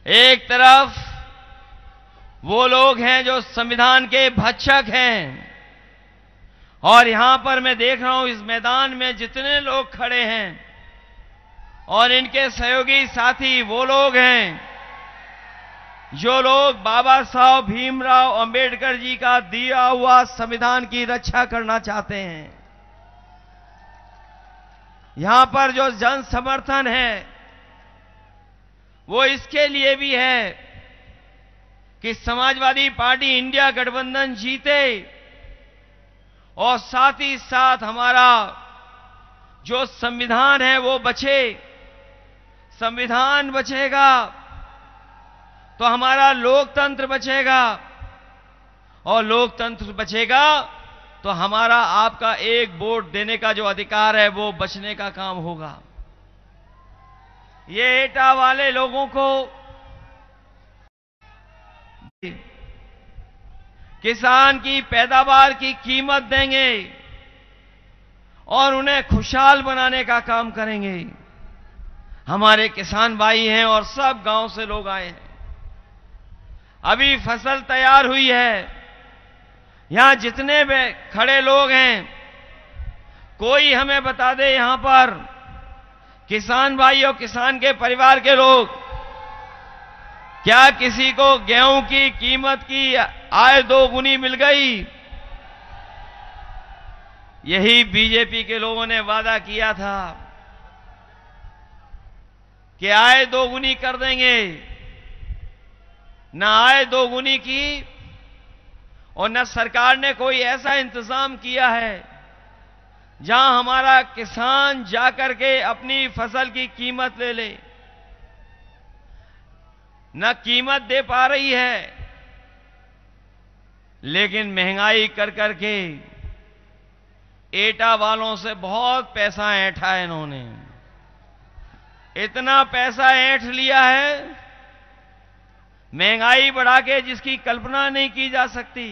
एक तरफ वो लोग हैं जो संविधान के भक्षक हैं, और यहां पर मैं देख रहा हूं इस मैदान में जितने लोग खड़े हैं और इनके सहयोगी साथी वो लोग हैं जो लोग बाबा साहब भीमराव अंबेडकर जी का दिया हुआ संविधान की रक्षा करना चाहते हैं। यहां पर जो जन समर्थन है वो इसके लिए भी है कि समाजवादी पार्टी इंडिया गठबंधन जीते और साथ ही साथ हमारा जो संविधान है वो बचे। संविधान बचेगा तो हमारा लोकतंत्र बचेगा, और लोकतंत्र बचेगा तो हमारा आपका एक वोट देने का जो अधिकार है वो बचने का काम होगा। ये एटा वाले लोगों को किसान की पैदावार की कीमत देंगे और उन्हें खुशहाल बनाने का काम करेंगे। हमारे किसान भाई हैं और सब गांव से लोग आए हैं। अभी फसल तैयार हुई है। यहां जितने भी खड़े लोग हैं, कोई हमें बता दे यहां पर किसान भाई और किसान के परिवार के लोग, क्या किसी को गेहूं की कीमत की आय 2 गुनी मिल गई? यही बीजेपी के लोगों ने वादा किया था कि आय 2 गुनी कर देंगे। न आय 2 गुनी की और न सरकार ने कोई ऐसा इंतजाम किया है जहां हमारा किसान जाकर के अपनी फसल की कीमत ले ले। न कीमत दे पा रही है, लेकिन महंगाई कर करके एटा वालों से बहुत पैसा ऐंठा है इन्होंने। इतना पैसा ऐंठ लिया है महंगाई बढ़ा के जिसकी कल्पना नहीं की जा सकती।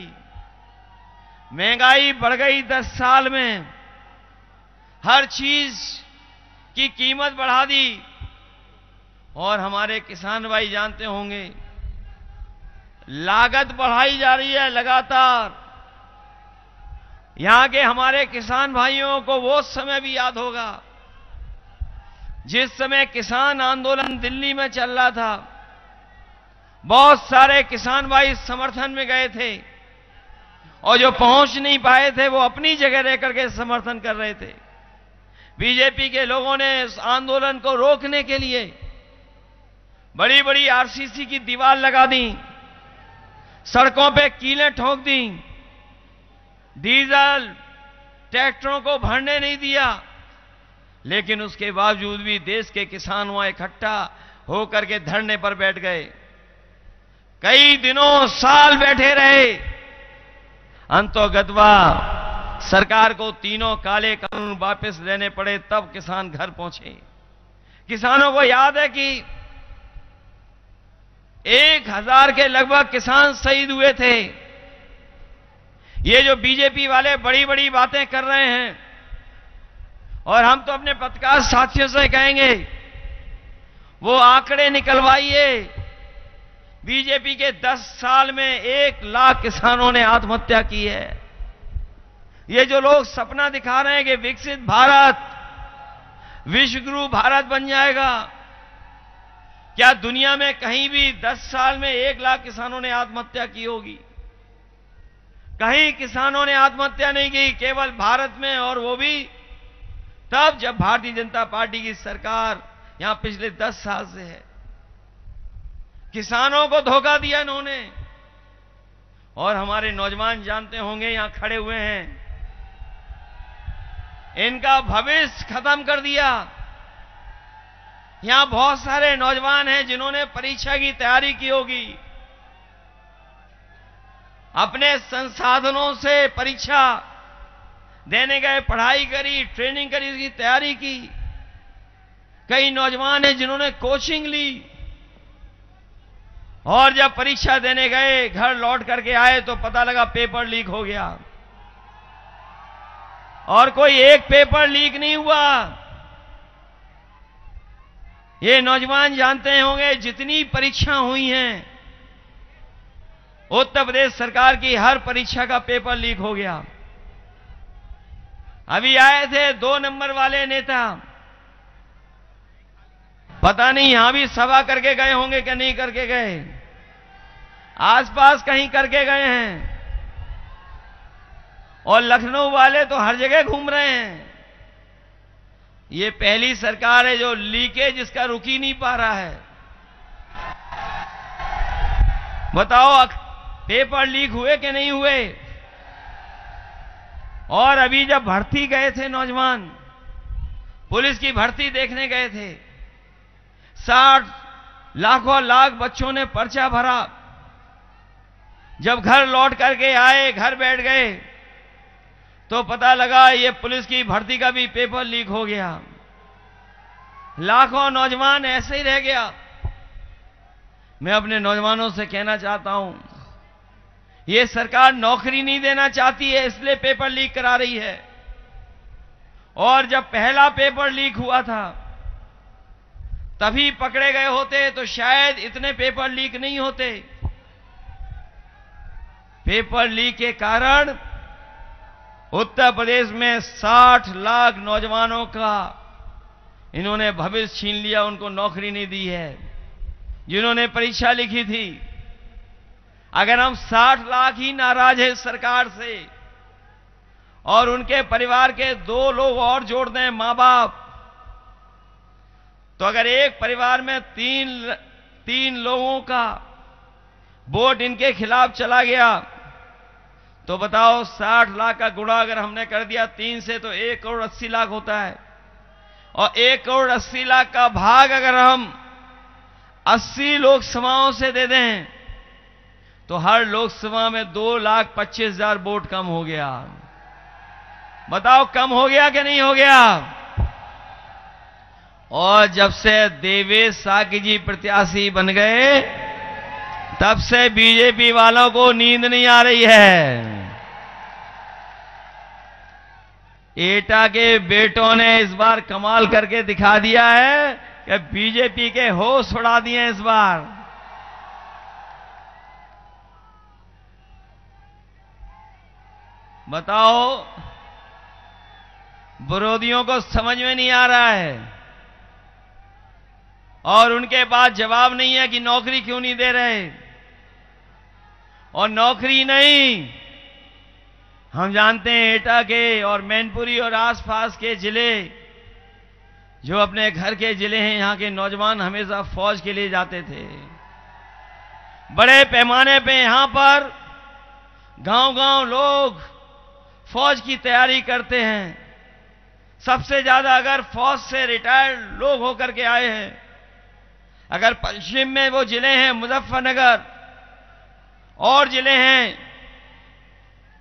महंगाई बढ़ गई 10 साल में, हर चीज की कीमत बढ़ा दी। और हमारे किसान भाई जानते होंगे लागत बढ़ाई जा रही है लगातार। यहां के हमारे किसान भाइयों को वो समय भी याद होगा जिस समय किसान आंदोलन दिल्ली में चल रहा था। बहुत सारे किसान भाई समर्थन में गए थे और जो पहुंच नहीं पाए थे वो अपनी जगह रह करके समर्थन कर रहे थे। बीजेपी के लोगों ने इस आंदोलन को रोकने के लिए बड़ी बड़ी आरसीसी की दीवार लगा दी, सड़कों पे कीलें ठोक दी, डीजल ट्रैक्टरों को भरने नहीं दिया। लेकिन उसके बावजूद भी देश के किसान वहां इकट्ठा होकर के धरने पर बैठ गए। कई दिनों साल बैठे रहे। अंतोगत्वा सरकार को तीनों काले कानून वापस लेने पड़े, तब किसान घर पहुंचे। किसानों को याद है कि 1000 के लगभग किसान शहीद हुए थे। ये जो बीजेपी वाले बड़ी बड़ी बातें कर रहे हैं, और हम तो अपने पत्रकार साथियों से कहेंगे वो आंकड़े निकलवाइए। बीजेपी के 10 साल में 1 लाख किसानों ने आत्महत्या की है। ये जो लोग सपना दिखा रहे हैं कि विकसित भारत, विश्वगुरु भारत बन जाएगा, क्या दुनिया में कहीं भी 10 साल में 1 लाख किसानों ने आत्महत्या की होगी? कहीं किसानों ने आत्महत्या नहीं की, केवल भारत में, और वो भी तब जब भारतीय जनता पार्टी की सरकार यहां पिछले 10 साल से है। किसानों को धोखा दिया इन्होंने। और हमारे नौजवान जानते होंगे यहां खड़े हुए हैं, इनका भविष्य खत्म कर दिया। यहां बहुत सारे नौजवान हैं जिन्होंने परीक्षा की तैयारी की होगी, अपने संसाधनों से परीक्षा देने गए, पढ़ाई करी, ट्रेनिंग करी, उसकी तैयारी की। कई नौजवान हैं जिन्होंने कोचिंग ली, और जब परीक्षा देने गए, घर लौट करके आए तो पता लगा पेपर लीक हो गया। और कोई एक पेपर लीक नहीं हुआ, ये नौजवान जानते होंगे जितनी परीक्षा हुई हैं, उत्तर प्रदेश सरकार की हर परीक्षा का पेपर लीक हो गया। अभी आए थे 2 नंबर वाले नेता, पता नहीं यहां भी सभा करके गए होंगे कि नहीं करके गए, आसपास कहीं करके गए हैं। और लखनऊ वाले तो हर जगह घूम रहे हैं। ये पहली सरकार है जो लीकेज इसका रुक ही नहीं पा रहा है। बताओ पेपर लीक हुए कि नहीं हुए? और अभी जब भर्ती गए थे नौजवान, पुलिस की भर्ती देखने गए थे, 60 लाखों लाख बच्चों ने पर्चा भरा। जब घर लौट करके आए, घर बैठ गए, तो पता लगा ये पुलिस की भर्ती का भी पेपर लीक हो गया। लाखों नौजवान ऐसे ही रह गया। मैं अपने नौजवानों से कहना चाहता हूं, ये सरकार नौकरी नहीं देना चाहती है, इसलिए पेपर लीक करा रही है। और जब पहला पेपर लीक हुआ था तभी पकड़े गए होते तो शायद इतने पेपर लीक नहीं होते। पेपर लीक के कारण उत्तर प्रदेश में 60 लाख नौजवानों का इन्होंने भविष्य छीन लिया, उनको नौकरी नहीं दी है जिन्होंने परीक्षा लिखी थी। अगर हम 60 लाख ही नाराज हैं सरकार से और उनके परिवार के 2 लोग और जोड़ दें, मां बाप, तो अगर एक परिवार में तीन लोगों का वोट इनके खिलाफ चला गया तो बताओ 60 लाख का गुणा अगर हमने कर दिया 3 से तो 1 करोड़ 80 लाख होता है। और 1 करोड़ 80 लाख का भाग अगर हम 80 लोकसभाओं से दे दें तो हर लोकसभा में 2,25,000 वोट कम हो गया। बताओ कम हो गया कि नहीं हो गया? और जब से देवेश साकी जी प्रत्याशी बन गए तब से बीजेपी वालों को नींद नहीं आ रही है। एटा के बेटों ने इस बार कमाल करके दिखा दिया है कि बीजेपी के होश उड़ा दिए इस बार। बताओ विरोधियों को समझ में नहीं आ रहा है और उनके पास जवाब नहीं है कि नौकरी क्यों नहीं दे रहे। और नौकरी नहीं, हम जानते हैं एटा के और मैनपुरी और आसपास के जिले जो अपने घर के जिले हैं, यहां के नौजवान हमेशा फौज के लिए जाते थे। बड़े पैमाने पे यहां पर गांव-गांव लोग फौज की तैयारी करते हैं। सबसे ज्यादा अगर फौज से रिटायर्ड लोग होकर के आए हैं, अगर पश्चिम में वो जिले हैं मुजफ्फरनगर और जिले हैं,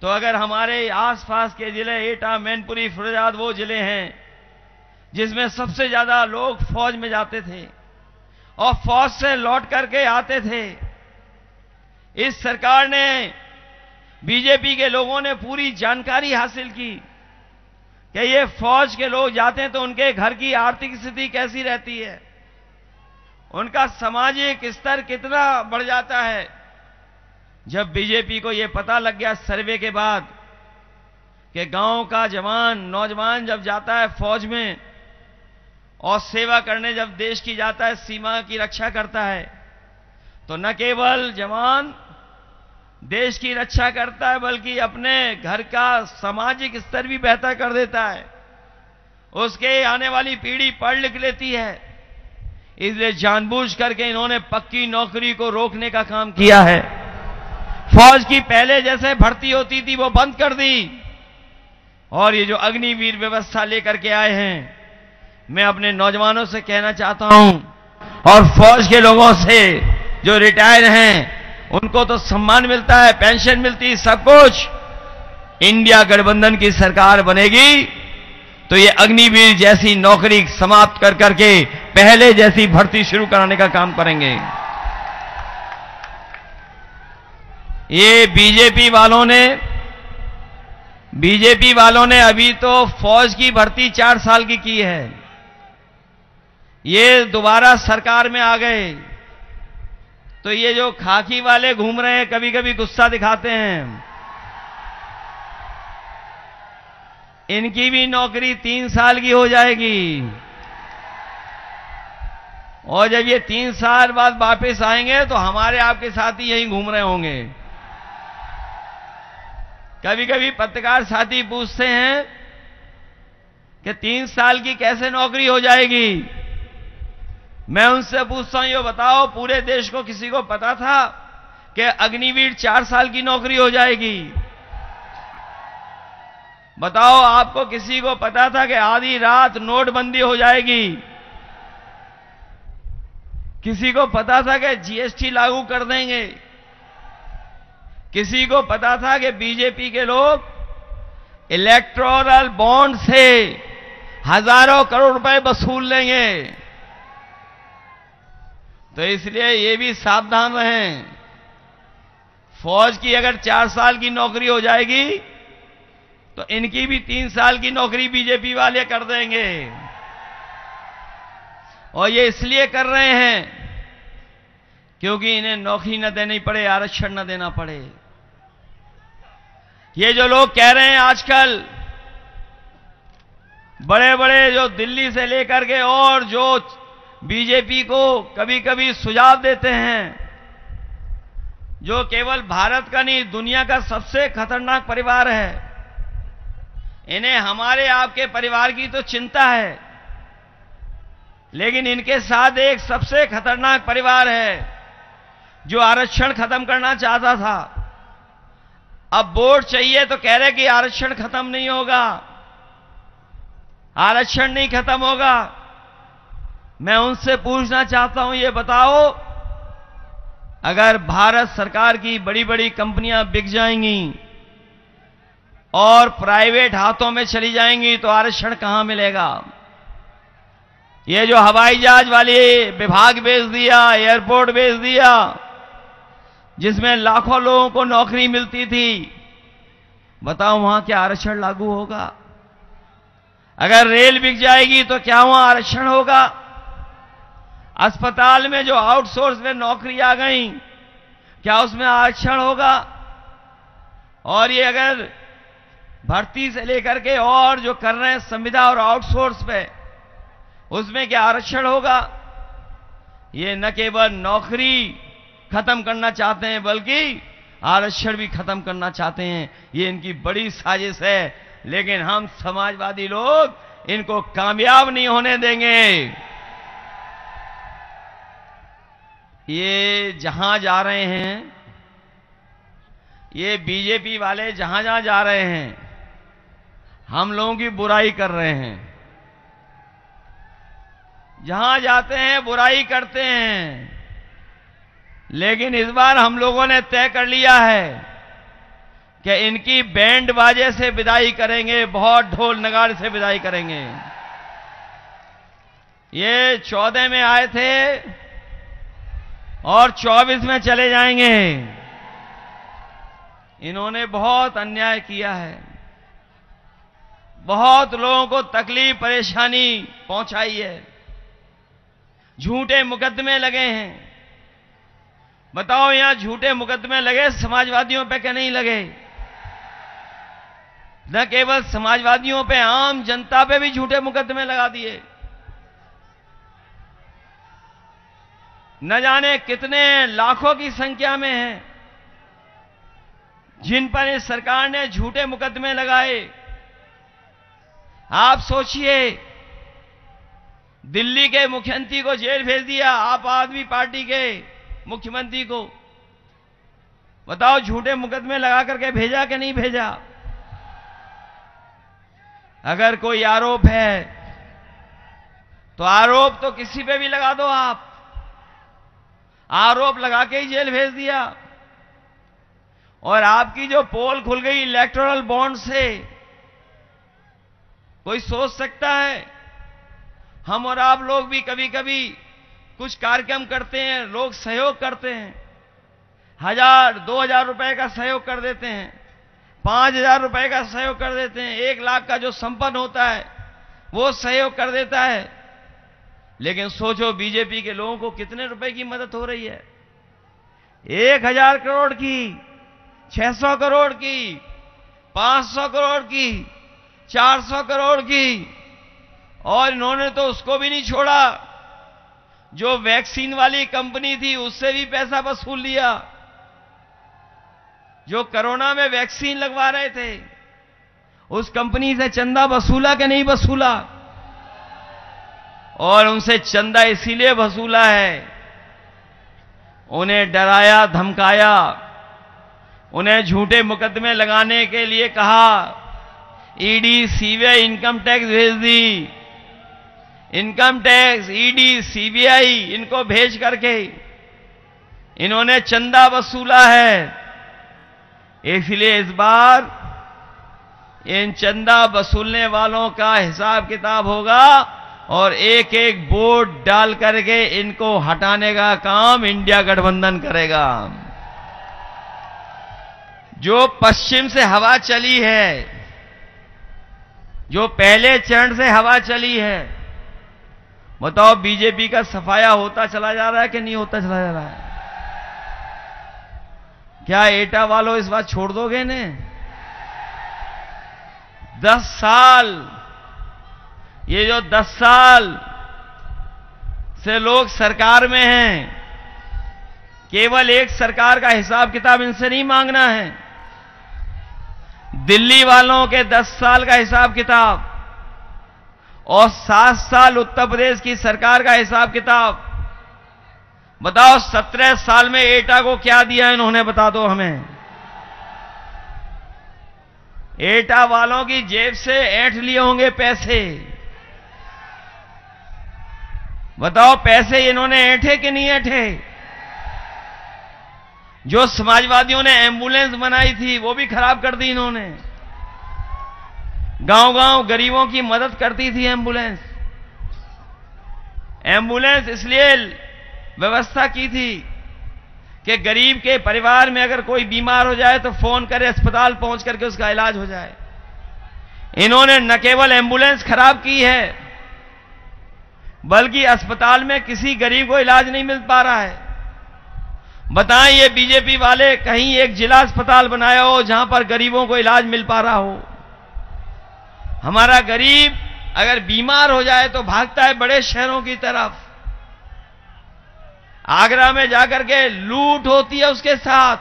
तो अगर हमारे आसपास के जिले एटा, मैनपुरी, फिरोजाबाद वो जिले हैं जिसमें सबसे ज्यादा लोग फौज में जाते थे और फौज से लौट करके आते थे। इस सरकार ने, बीजेपी के लोगों ने पूरी जानकारी हासिल की कि ये फौज के लोग जाते हैं तो उनके घर की आर्थिक स्थिति कैसी रहती है, उनका सामाजिक स्तर कितना बढ़ जाता है। जब बीजेपी को यह पता लग गया सर्वे के बाद कि गांव का जवान, नौजवान जब जाता है फौज में और सेवा करने जब देश की जाता है, सीमा की रक्षा करता है, तो न केवल जवान देश की रक्षा करता है बल्कि अपने घर का सामाजिक स्तर भी बेहतर कर देता है। उसके आने वाली पीढ़ी पढ़ लिख लेती है। इसलिए जानबूझ करके इन्होंने पक्की नौकरी को रोकने का काम किया है। फौज की पहले जैसे भर्ती होती थी वो बंद कर दी और ये जो अग्निवीर व्यवस्था लेकर के आए हैं, मैं अपने नौजवानों से कहना चाहता हूं और फौज के लोगों से जो रिटायर हैं उनको तो सम्मान मिलता है, पेंशन मिलती है, सब कुछ। इंडिया गठबंधन की सरकार बनेगी तो ये अग्निवीर जैसी नौकरी समाप्त कर करके पहले जैसी भर्ती शुरू कराने का काम करेंगे। ये बीजेपी वालों ने अभी तो फौज की भर्ती 4 साल की है। ये दोबारा सरकार में आ गए, तो ये जो खाकी वाले घूम रहे हैं कभी कभी गुस्सा दिखाते हैं, इनकी भी नौकरी 3 साल की हो जाएगी। और जब ये 3 साल बाद वापस आएंगे तो हमारे आपके साथी यहीं घूम रहे होंगे। कभी कभी पत्रकार साथी पूछते हैं कि 3 साल की कैसे नौकरी हो जाएगी। मैं उनसे पूछता हूं, ये बताओ पूरे देश को किसी को पता था कि अग्निवीर 4 साल की नौकरी हो जाएगी? बताओ आपको किसी को पता था कि आधी रात नोटबंदी हो जाएगी? किसी को पता था कि जीएसटी लागू कर देंगे? किसी को पता था कि बीजेपी के लोग इलेक्टोरल बॉन्ड से हजारों करोड़ रुपए वसूल लेंगे? तो इसलिए ये भी सावधान रहें। फौज की अगर 4 साल की नौकरी हो जाएगी तो इनकी भी 3 साल की नौकरी बीजेपी वाले कर देंगे। और ये इसलिए कर रहे हैं क्योंकि इन्हें नौकरी न देनी पड़े, आरक्षण न देना पड़े। ये जो लोग कह रहे हैं आजकल, बड़े बड़े जो दिल्ली से लेकर के और जो बीजेपी को कभी कभी सुझाव देते हैं, जो केवल भारत का नहीं दुनिया का सबसे खतरनाक परिवार है, इन्हें हमारे आपके परिवार की तो चिंता है, लेकिन इनके साथ एक सबसे खतरनाक परिवार है जो आरक्षण खत्म करना चाहता था। अब वोट चाहिए तो कह रहे कि आरक्षण खत्म नहीं होगा, आरक्षण नहीं खत्म होगा। मैं उनसे पूछना चाहता हूं, ये बताओ, अगर भारत सरकार की बड़ी बड़ी कंपनियां बिक जाएंगी और प्राइवेट हाथों में चली जाएंगी तो आरक्षण कहां मिलेगा? ये जो हवाई जहाज वाले विभाग बेच दिया, एयरपोर्ट बेच दिया, जिसमें लाखों लोगों को नौकरी मिलती थी, बताओ वहां क्या आरक्षण लागू होगा? अगर रेल बिक जाएगी तो क्या वहां आरक्षण होगा? अस्पताल में जो आउटसोर्स में नौकरी आ गई, क्या उसमें आरक्षण होगा? और ये अगर भर्ती से लेकर के और जो कर रहे हैं संविदा और आउटसोर्स पे, उसमें क्या आरक्षण होगा? ये न केवल नौकरी खत्म करना चाहते हैं बल्कि आरक्षण भी खत्म करना चाहते हैं। ये इनकी बड़ी साजिश है, लेकिन हम समाजवादी लोग इनको कामयाब नहीं होने देंगे। ये जहां जा रहे हैं, ये बीजेपी वाले जहां जहां जा रहे हैं, हम लोगों की बुराई कर रहे हैं। जहां जाते हैं बुराई करते हैं, लेकिन इस बार हम लोगों ने तय कर लिया है कि इनकी बैंड बाजे से विदाई करेंगे, बहुत ढोल नगाड़े से विदाई करेंगे। ये 14 में आए थे और 24 में चले जाएंगे। इन्होंने बहुत अन्याय किया है, बहुत लोगों को तकलीफ परेशानी पहुंचाई है, झूठे मुकदमे लगे हैं। बताओ यहां झूठे मुकदमे लगे समाजवादियों पे क्या नहीं लगे? न केवल समाजवादियों पे, आम जनता पे भी झूठे मुकदमे लगा दिए। न जाने कितने लाखों की संख्या में हैं जिन पर इस सरकार ने झूठे मुकदमे लगाए। आप सोचिए, दिल्ली के मुख्यमंत्री को जेल भेज दिया, आप आदमी पार्टी के मुख्यमंत्री को। बताओ झूठे मुकदमे लगा करके भेजा कि नहीं भेजा? अगर कोई आरोप है तो आरोप तो किसी पे भी लगा दो, आप आरोप लगा के ही जेल भेज दिया। और आपकी जो पोल खुल गई इलेक्टोरल बॉन्ड से, कोई सोच सकता है? हम और आप लोग भी कभी कभी कुछ कार्यक्रम करते हैं, लोग सहयोग करते हैं, 1000-2000 रुपए का सहयोग कर देते हैं, 5000 रुपए का सहयोग कर देते हैं, 1 लाख का जो संपन्न होता है वो सहयोग कर देता है। लेकिन सोचो बीजेपी के लोगों को कितने रुपए की मदद हो रही है? 1000 करोड़ की, 600 करोड़ की, 500 करोड़ की, 400 करोड़ की। और इन्होंने तो उसको भी नहीं छोड़ा, जो वैक्सीन वाली कंपनी थी उससे भी पैसा वसूल लिया। जो कोरोना में वैक्सीन लगवा रहे थे उस कंपनी से चंदा वसूला कि नहीं वसूला? और उनसे चंदा इसीलिए वसूला है, उन्हें डराया धमकाया, उन्हें झूठे मुकदमे लगाने के लिए कहा। ईडी सीबीआई इनकम टैक्स भेज दी, इनकम टैक्स ईडी सीबीआई इनको भेज करके इन्होंने चंदा वसूला है। इसलिए इस बार इन चंदा वसूलने वालों का हिसाब किताब होगा और एक एक वोट डाल करके इनको हटाने का काम इंडिया गठबंधन करेगा। जो पश्चिम से हवा चली है, जो पहले चरण से हवा चली है, बताओ बीजेपी का सफाया होता चला जा रहा है कि नहीं होता चला जा रहा है? क्या एटा वालों इस बात छोड़ दोगे ने? 10 साल, ये जो 10 साल से लोग सरकार में हैं, केवल एक सरकार का हिसाब किताब इनसे नहीं मांगना है। दिल्ली वालों के 10 साल का हिसाब किताब और 7 साल उत्तर प्रदेश की सरकार का हिसाब किताब। बताओ 17 साल में एटा को क्या दिया इन्होंने, बता दो हमें। एटा वालों की जेब से ऐंठ लिए होंगे पैसे। बताओ पैसे इन्होंने ऐंठे कि नहीं ऐंठे? जो समाजवादियों ने एम्बुलेंस बनाई थी वो भी खराब कर दी इन्होंने। गांव-गांव गरीबों की मदद करती थी एम्बुलेंस। एम्बुलेंस इसलिए व्यवस्था की थी कि गरीब के परिवार में अगर कोई बीमार हो जाए तो फोन करे, अस्पताल पहुंच करके उसका इलाज हो जाए। इन्होंने न केवल एम्बुलेंस खराब की है, बल्कि अस्पताल में किसी गरीब को इलाज नहीं मिल पा रहा है। बताएं ये बीजेपी वाले कहीं एक जिला अस्पताल बनाया हो जहां पर गरीबों को इलाज मिल पा रहा हो। हमारा गरीब अगर बीमार हो जाए तो भागता है बड़े शहरों की तरफ। आगरा में जाकर के लूट होती है उसके साथ।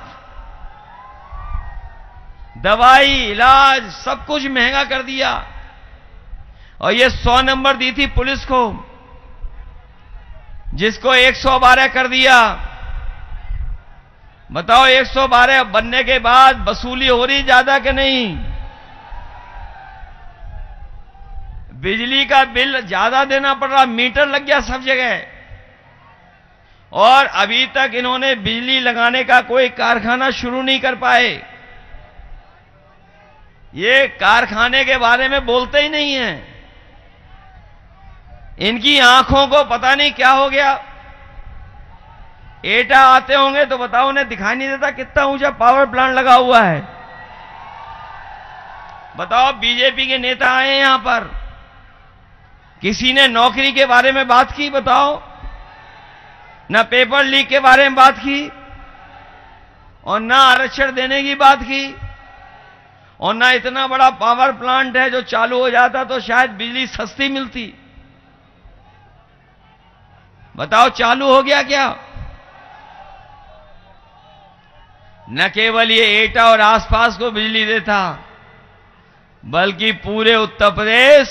दवाई, इलाज सब कुछ महंगा कर दिया। और ये 100 नंबर दी थी पुलिस को, जिसको 112 कर दिया। बताओ 112 बनने के बाद वसूली हो रही ज्यादा कि नहीं? बिजली का बिल ज्यादा देना पड़ रहा, मीटर लग गया सब जगह। और अभी तक इन्होंने बिजली लगाने का कोई कारखाना शुरू नहीं कर पाए। ये कारखाने के बारे में बोलते ही नहीं हैं। इनकी आंखों को पता नहीं क्या हो गया। एटा आते होंगे तो बताओ, उन्हें दिखाई नहीं देता कितना ऊंचा पावर प्लांट लगा हुआ है। बताओ बीजेपी के नेता आए यहां पर, किसी ने नौकरी के बारे में बात की? बताओ, ना पेपर लीक के बारे में बात की, और ना आरक्षण देने की बात की, और ना इतना बड़ा पावर प्लांट है जो चालू हो जाता तो शायद बिजली सस्ती मिलती। बताओ चालू हो गया क्या? न केवल ये एटा और आसपास को बिजली देता, बल्कि पूरे उत्तर प्रदेश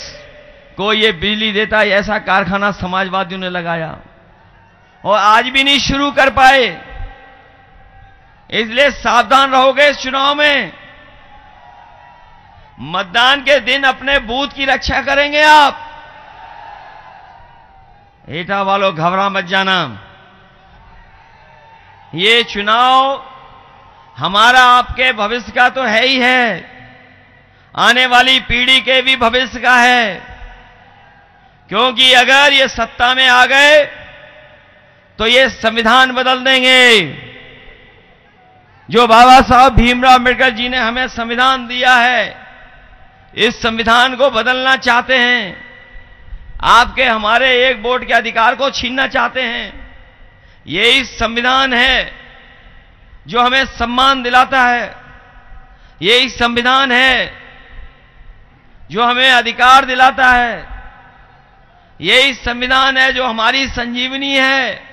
को ये बिजली देता। ऐसा कारखाना समाजवादियों ने लगाया और आज भी नहीं शुरू कर पाए। इसलिए सावधान रहोगे इस चुनाव में। मतदान के दिन अपने बूथ की रक्षा करेंगे आप। एटा वालों घबरा मत जाना। ये चुनाव हमारा आपके भविष्य का तो है ही है, आने वाली पीढ़ी के भी भविष्य का है। क्योंकि अगर ये सत्ता में आ गए तो ये संविधान बदल देंगे। जो बाबा साहब भीमराव अम्बेडकर जी ने हमें संविधान दिया है, इस संविधान को बदलना चाहते हैं। आपके हमारे एक वोट के अधिकार को छीनना चाहते हैं। यही संविधान है जो हमें सम्मान दिलाता है। यही संविधान है जो हमें अधिकार दिलाता है। यही संविधान है जो हमारी संजीवनी है।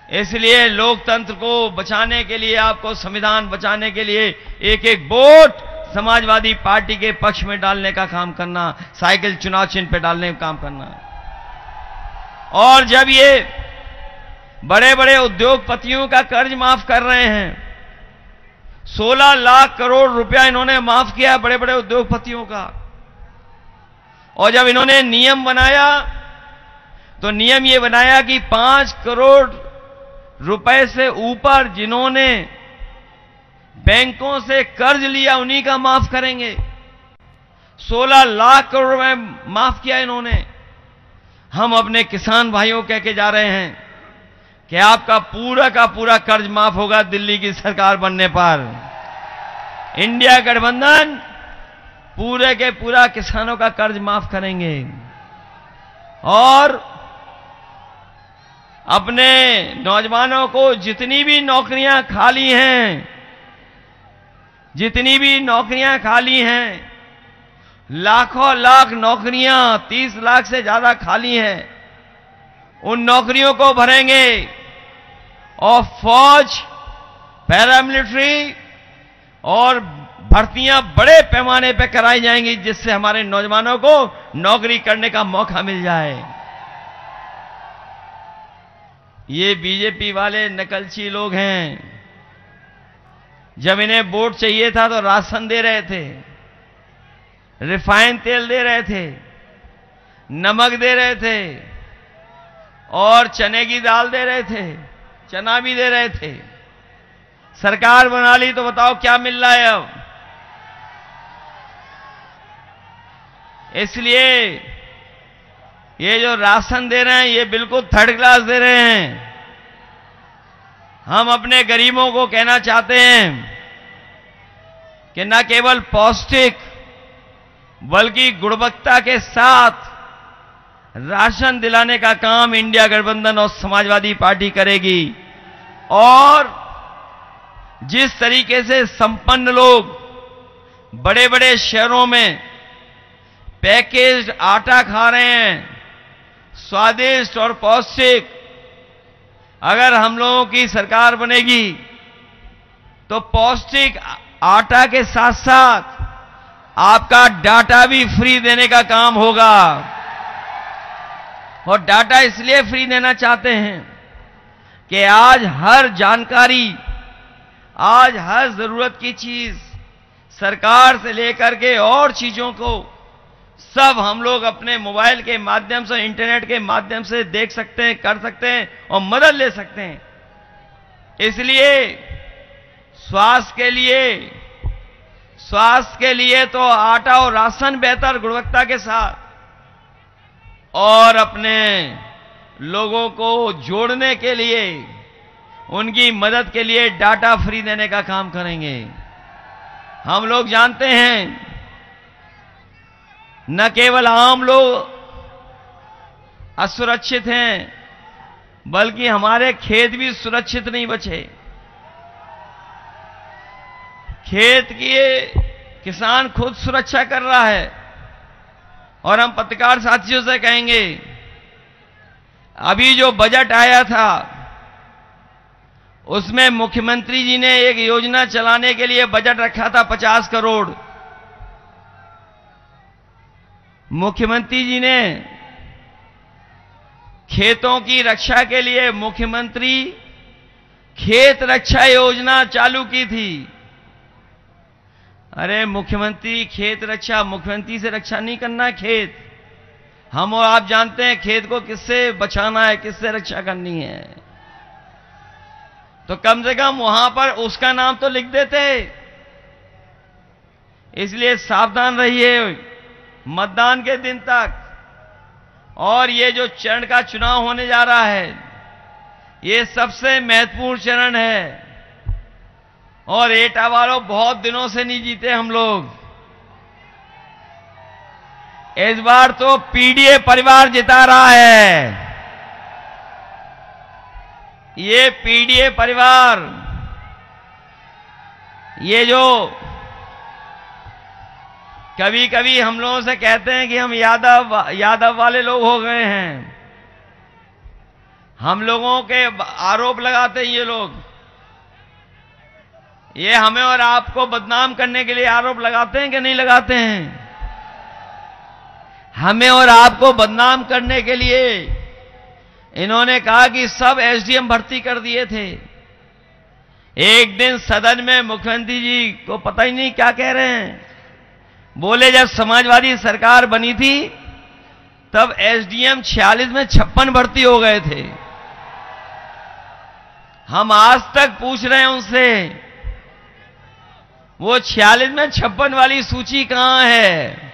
इसलिए लोकतंत्र को बचाने के लिए, आपको संविधान बचाने के लिए एक एक वोट समाजवादी पार्टी के पक्ष में डालने का काम करना, साइकिल चुनाव चिन्ह पे डालने का काम करना। और जब ये बड़े बड़े उद्योगपतियों का कर्ज माफ कर रहे हैं, 16 लाख करोड़ रुपया इन्होंने माफ किया बड़े बड़े उद्योगपतियों का। और जब इन्होंने नियम बनाया तो नियम ये बनाया कि 5 करोड़ रुपए से ऊपर जिन्होंने बैंकों से कर्ज लिया उन्हीं का माफ करेंगे। 16 लाख करोड़ रुपए माफ किया इन्होंने। हम अपने किसान भाइयों कह के जा रहे हैं कि आपका पूरा का पूरा कर्ज माफ होगा दिल्ली की सरकार बनने पर। इंडिया गठबंधन पूरे के पूरा किसानों का कर्ज माफ करेंगे और अपने नौजवानों को जितनी भी नौकरियां खाली हैं, जितनी भी नौकरियां खाली हैं, लाखों लाख नौकरियां 30 लाख से ज्यादा खाली हैं, उन नौकरियों को भरेंगे और फौज, पैरामिलिट्री और भर्तियां बड़े पैमाने पर कराई जाएंगी जिससे हमारे नौजवानों को नौकरी करने का मौका मिल जाए। ये बीजेपी वाले नकलची लोग हैं। जब इन्हें वोट चाहिए था तो राशन दे रहे थे, रिफाइंड तेल दे रहे थे, नमक दे रहे थे और चने की दाल दे रहे थे, चना भी दे रहे थे। सरकार बना ली तो बताओ क्या मिल रहा है अब। इसलिए ये जो राशन दे रहे हैं ये बिल्कुल थर्ड क्लास दे रहे हैं। हम अपने गरीबों को कहना चाहते हैं कि न केवल पौष्टिक बल्कि गुणवत्ता के साथ राशन दिलाने का काम इंडिया गठबंधन और समाजवादी पार्टी करेगी। और जिस तरीके से संपन्न लोग बड़े बड़े शहरों में पैकेज्ड आटा खा रहे हैं, स्वादिष्ट और पौष्टिक, अगर हम लोगों की सरकार बनेगी तो पौष्टिक आटा के साथ साथ आपका डाटा भी फ्री देने का काम होगा। और डाटा इसलिए फ्री देना चाहते हैं कि आज हर जानकारी, आज हर जरूरत की चीज, सरकार से लेकर के और चीजों को सब हम लोग अपने मोबाइल के माध्यम से, इंटरनेट के माध्यम से देख सकते हैं, कर सकते हैं और मदद ले सकते हैं। इसलिए स्वास्थ्य के लिए तो आटा और राशन बेहतर गुणवत्ता के साथ और अपने लोगों को जोड़ने के लिए, उनकी मदद के लिए डाटा फ्री देने का काम करेंगे। हम लोग जानते हैं न केवल आम लोग असुरक्षित हैं बल्कि हमारे खेत भी सुरक्षित नहीं बचे। खेत की किसान खुद सुरक्षा कर रहा है। और हम पत्रकार साथियों से कहेंगे, अभी जो बजट आया था उसमें मुख्यमंत्री जी ने एक योजना चलाने के लिए बजट रखा था 50 करोड़। मुख्यमंत्री जी ने खेतों की रक्षा के लिए मुख्यमंत्री खेत रक्षा योजना चालू की थी। अरे मुख्यमंत्री खेत रक्षा, मुख्यमंत्री से रक्षा नहीं करना है खेत। हम और आप जानते हैं खेत को किससे बचाना है, किससे रक्षा करनी है। तो कम से कम वहां पर उसका नाम तो लिख देते। इसलिए सावधान रहिए मतदान के दिन तक। और ये जो चरण का चुनाव होने जा रहा है ये सबसे महत्वपूर्ण चरण है। और एटा वालों बहुत दिनों से नहीं जीते हम लोग। इस बार तो पीडीए परिवार जिता रहा है। ये पीडीए परिवार, ये जो कभी कभी हम लोगों से कहते हैं कि हम यादव वाले लोग हो गए हैं, हम लोगों के आरोप लगाते हैं ये लोग, ये हमें और आपको बदनाम करने के लिए आरोप लगाते हैं कि नहीं लगाते हैं? हमें और आपको बदनाम करने के लिए इन्होंने कहा कि सब एसडीएम भर्ती कर दिए थे। एक दिन सदन में मुख्यमंत्री जी को पता ही नहीं क्या कह रहे हैं, बोले जब समाजवादी सरकार बनी थी तब एसडीएम 46 में 56 भर्ती हो गए थे। हम आज तक पूछ रहे हैं उनसे, वो 46 में 56 वाली सूची कहां है?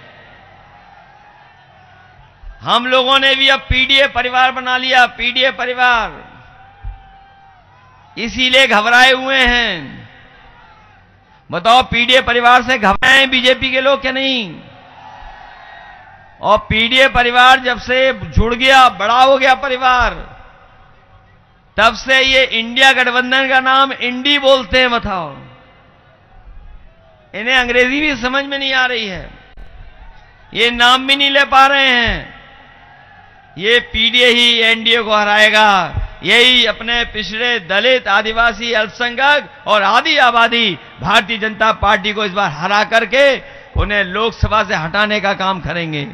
हम लोगों ने भी अब पीडीए परिवार बना लिया, पीडीए परिवार, इसीलिए घबराए हुए हैं। बताओ, पीडीए परिवार से घबराए हैं बीजेपी के लोग क्या नहीं? और पीडीए परिवार जब से जुड़ गया, बड़ा हो गया परिवार, तब से ये इंडिया गठबंधन का नाम इंडी बोलते हैं। बताओ, इन्हें अंग्रेजी भी समझ में नहीं आ रही है, ये नाम भी नहीं ले पा रहे हैं। ये पीडीए ही एनडीए को हराएगा, यही अपने पिछड़े दलित, आदिवासी, अल्पसंख्यक और आदि आबादी भारतीय जनता पार्टी को इस बार हरा करके उन्हें लोकसभा से हटाने का काम करेंगे।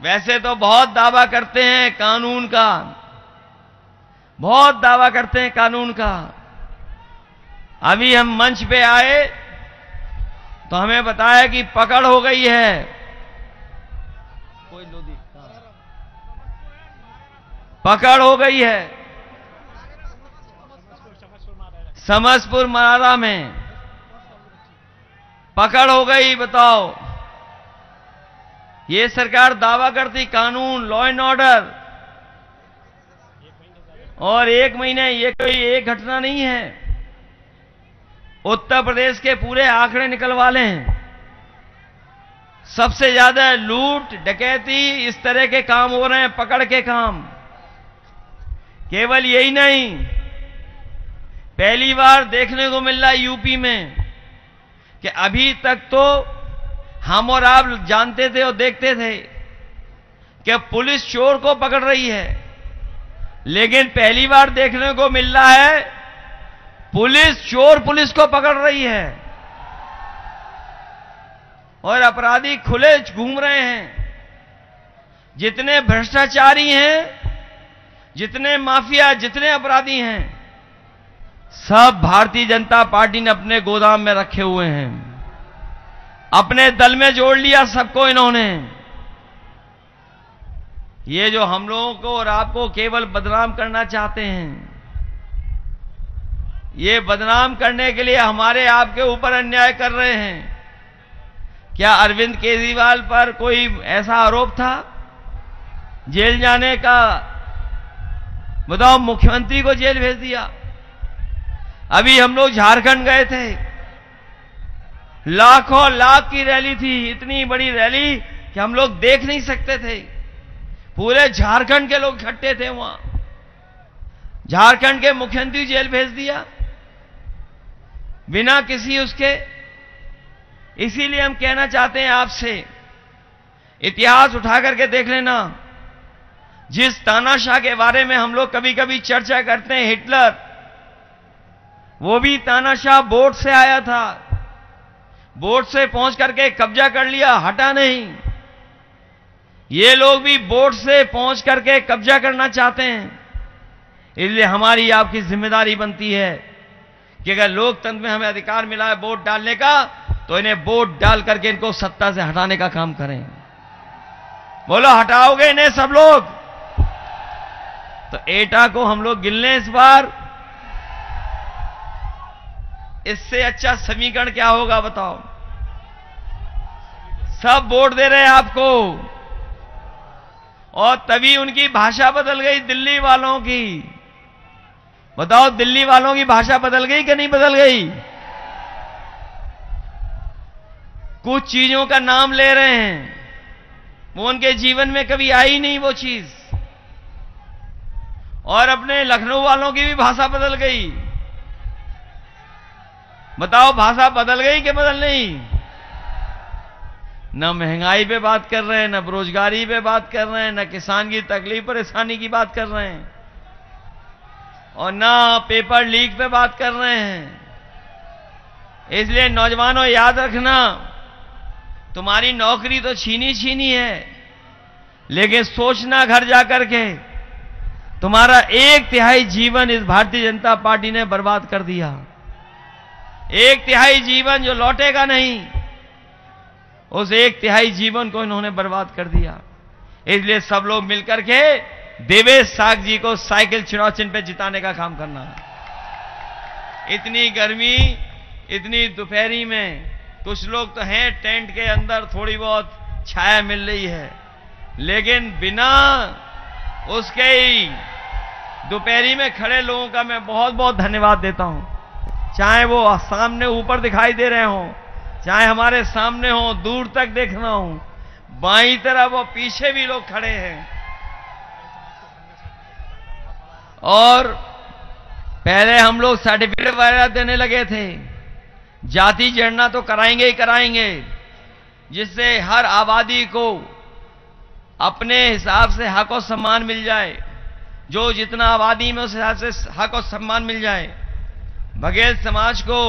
वैसे तो बहुत दावा करते हैं कानून का, बहुत दावा करते हैं कानून का। अभी हम मंच पे आए तो हमें बताया कि पकड़ हो गई है, पकड़ हो गई है समसपुर मरारा में, पकड़ हो गई। बताओ, ये सरकार दावा करती कानून, लॉ एंड ऑर्डर, और 1 महीने, ये कोई एक घटना नहीं है। उत्तर प्रदेश के पूरे आंकड़े निकलवा लें, सबसे ज्यादा लूट, डकैती, इस तरह के काम हो रहे हैं, पकड़ के काम। केवल यही नहीं, पहली बार देखने को मिल रहा है यूपी में कि अभी तक तो हम और आप जानते थे और देखते थे कि पुलिस चोर को पकड़ रही है, लेकिन पहली बार देखने को मिल रहा है पुलिस चोर पुलिस को पकड़ रही है और अपराधी खुले घूम रहे हैं। जितने भ्रष्टाचारी हैं, जितने माफिया, जितने अपराधी हैं, सब भारतीय जनता पार्टी ने अपने गोदाम में रखे हुए हैं, अपने दल में जोड़ लिया सबको इन्होंने। ये जो हम लोगों को और आपको केवल बदनाम करना चाहते हैं, ये बदनाम करने के लिए हमारे आपके ऊपर अन्याय कर रहे हैं। क्या अरविंद केजरीवाल पर कोई ऐसा आरोप था जेल जाने का? बताओ, मुख्यमंत्री को जेल भेज दिया। अभी हम लोग झारखंड गए थे, लाखों लाख की रैली थी, इतनी बड़ी रैली कि हम लोग देख नहीं सकते थे, पूरे झारखंड के लोग इकट्ठे थे वहां। झारखंड के मुख्यमंत्री जेल भेज दिया बिना किसी उसके। इसीलिए हम कहना चाहते हैं आपसे, इतिहास उठा करके देख लेना। जिस तानाशाह के बारे में हम लोग कभी कभी चर्चा करते हैं, हिटलर, वो भी तानाशाह बोट से आया था, बोट से पहुंच करके कब्जा कर लिया, हटा नहीं। ये लोग भी बोट से पहुंच करके कब्जा करना चाहते हैं। इसलिए हमारी आपकी जिम्मेदारी बनती है कि अगर लोकतंत्र में हमें अधिकार मिला है वोट डालने का, तो इन्हें वोट डाल करके इनको सत्ता से हटाने का काम करें। बोलो, हटाओगे इन्हें सब लोग? तो एटा को हम लोग गिन लें इस बार। इससे अच्छा समीकरण क्या होगा बताओ? सब वोट दे रहे हैं आपको, और तभी उनकी भाषा बदल गई दिल्ली वालों की। बताओ, दिल्ली वालों की भाषा बदल गई कि नहीं बदल गई? कुछ चीजों का नाम ले रहे हैं, वो उनके जीवन में कभी आई नहीं वो चीज। और अपने लखनऊ वालों की भी भाषा बदल गई। बताओ, भाषा बदल गई कि बदल नहीं? न महंगाई पे बात कर रहे हैं, न बेरोजगारी पे बात कर रहे हैं, न किसान की तकलीफ परेशानी की बात कर रहे हैं, और न पेपर लीक पे बात कर रहे हैं। इसलिए नौजवानों, याद रखना, तुम्हारी नौकरी तो छीनी छीनी है, लेकिन सोचना घर जाकर के, तुम्हारा 1/3 जीवन इस भारतीय जनता पार्टी ने बर्बाद कर दिया। 1/3 जीवन जो लौटेगा नहीं, उस 1/3 जीवन को इन्होंने बर्बाद कर दिया। इसलिए सब लोग मिलकर के देवेश साग जी को साइकिल चुनाव चिन्ह पे जिताने का काम करना है। इतनी गर्मी, इतनी दोपहरी में कुछ लोग तो हैं टेंट के अंदर, थोड़ी बहुत छाया मिल रही है, लेकिन बिना उसके ही दोपहरी में खड़े लोगों का मैं बहुत बहुत धन्यवाद देता हूं। चाहे वो सामने ऊपर दिखाई दे रहे हों, चाहे हमारे सामने हो, दूर तक देखना हो, बाईं तरफ और पीछे भी लोग खड़े हैं। और पहले हम लोग सर्टिफिकेट वगैरह देने लगे थे, जाति जनगणना तो कराएंगे ही कराएंगे, जिससे हर आबादी को अपने हिसाब से हक और सम्मान मिल जाए, जो जितना आबादी में उस हिसाब से हक और सम्मान मिल जाए। बघेल समाज को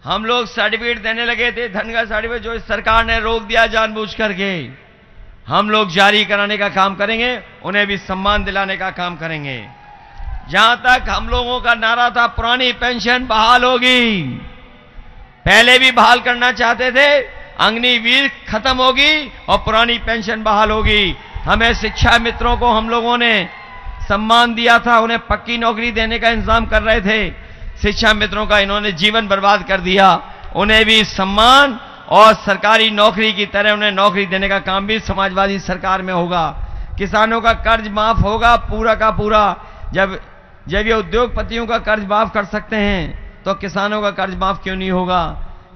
हम लोग सर्टिफिकेट देने लगे थे, धन का सर्टिफिकेट, जो इस सरकार ने रोक दिया जानबूझ करके। हम लोग जारी कराने का काम करेंगे, उन्हें भी सम्मान दिलाने का काम करेंगे। जहां तक हम लोगों का नारा था पुरानी पेंशन बहाल होगी, पहले भी बहाल करना चाहते थे, अग्निवीर खत्म होगी और पुरानी पेंशन बहाल होगी। हमें शिक्षा मित्रों को हम लोगों ने सम्मान दिया था, उन्हें पक्की नौकरी देने का इंतजाम कर रहे थे। शिक्षा मित्रों का इन्होंने जीवन बर्बाद कर दिया, उन्हें भी सम्मान और सरकारी नौकरी की तरह उन्हें नौकरी देने का काम भी समाजवादी सरकार में होगा। किसानों का कर्ज माफ होगा पूरा का पूरा। जब ये उद्योगपतियों का कर्ज माफ कर सकते हैं तो किसानों का कर्ज माफ क्यों नहीं होगा?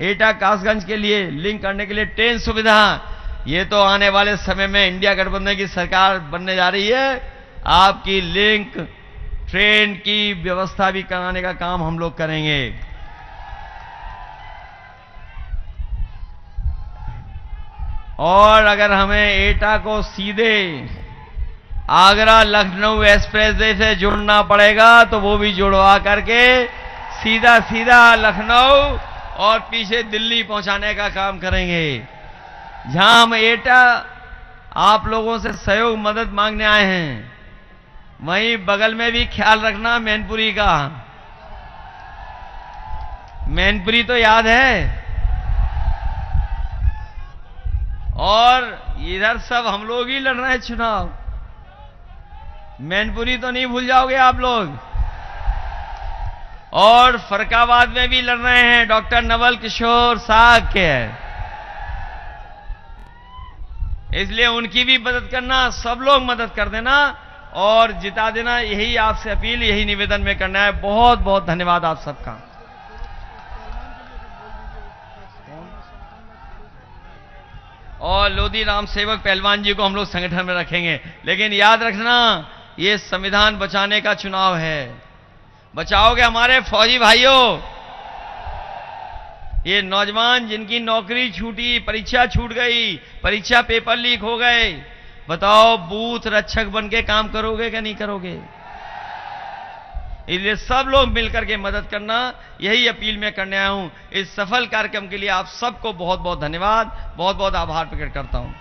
एटा कासगंज के लिए लिंक करने के लिए ट्रेन सुविधा, ये तो आने वाले समय में इंडिया गठबंधन की सरकार बनने जा रही है, आपकी लिंक ट्रेन की व्यवस्था भी कराने का काम हम लोग करेंगे। और अगर हमें एटा को सीधे आगरा लखनऊ एक्सप्रेसवे से जोड़ना पड़ेगा तो वो भी जुड़वा करके सीधा सीधा लखनऊ और पीछे दिल्ली पहुंचाने का काम करेंगे। जहां हम एटा आप लोगों से सहयोग मदद मांगने आए हैं, वहीं बगल में भी ख्याल रखना मैनपुरी का। मैनपुरी तो याद है, और इधर सब हम लोग ही लड़ रहे हैं चुनाव। मैनपुरी तो नहीं भूल जाओगे आप लोग। और फरक्काबाद में भी लड़ रहे हैं, डॉक्टर नवल किशोर साग के, इसलिए उनकी भी मदद करना, सब लोग मदद कर देना और जिता देना। यही आपसे अपील, यही निवेदन में करना है। बहुत बहुत धन्यवाद आप सबका। और लोधी राम सेवक पहलवान जी को हम लोग संगठन में रखेंगे। लेकिन याद रखना, ये संविधान बचाने का चुनाव है। बचाओगे हमारे फौजी भाइयों? ये नौजवान जिनकी नौकरी छूटी, परीक्षा छूट गई, परीक्षा पेपर लीक हो गए, बताओ बूथ रक्षक बन के काम करोगे कि नहीं करोगे? इसलिए सब लोग मिलकर के मदद करना, यही अपील मैं करने आया हूं। इस सफल कार्यक्रम के लिए आप सबको बहुत बहुत धन्यवाद, बहुत बहुत आभार प्रकट करता हूं।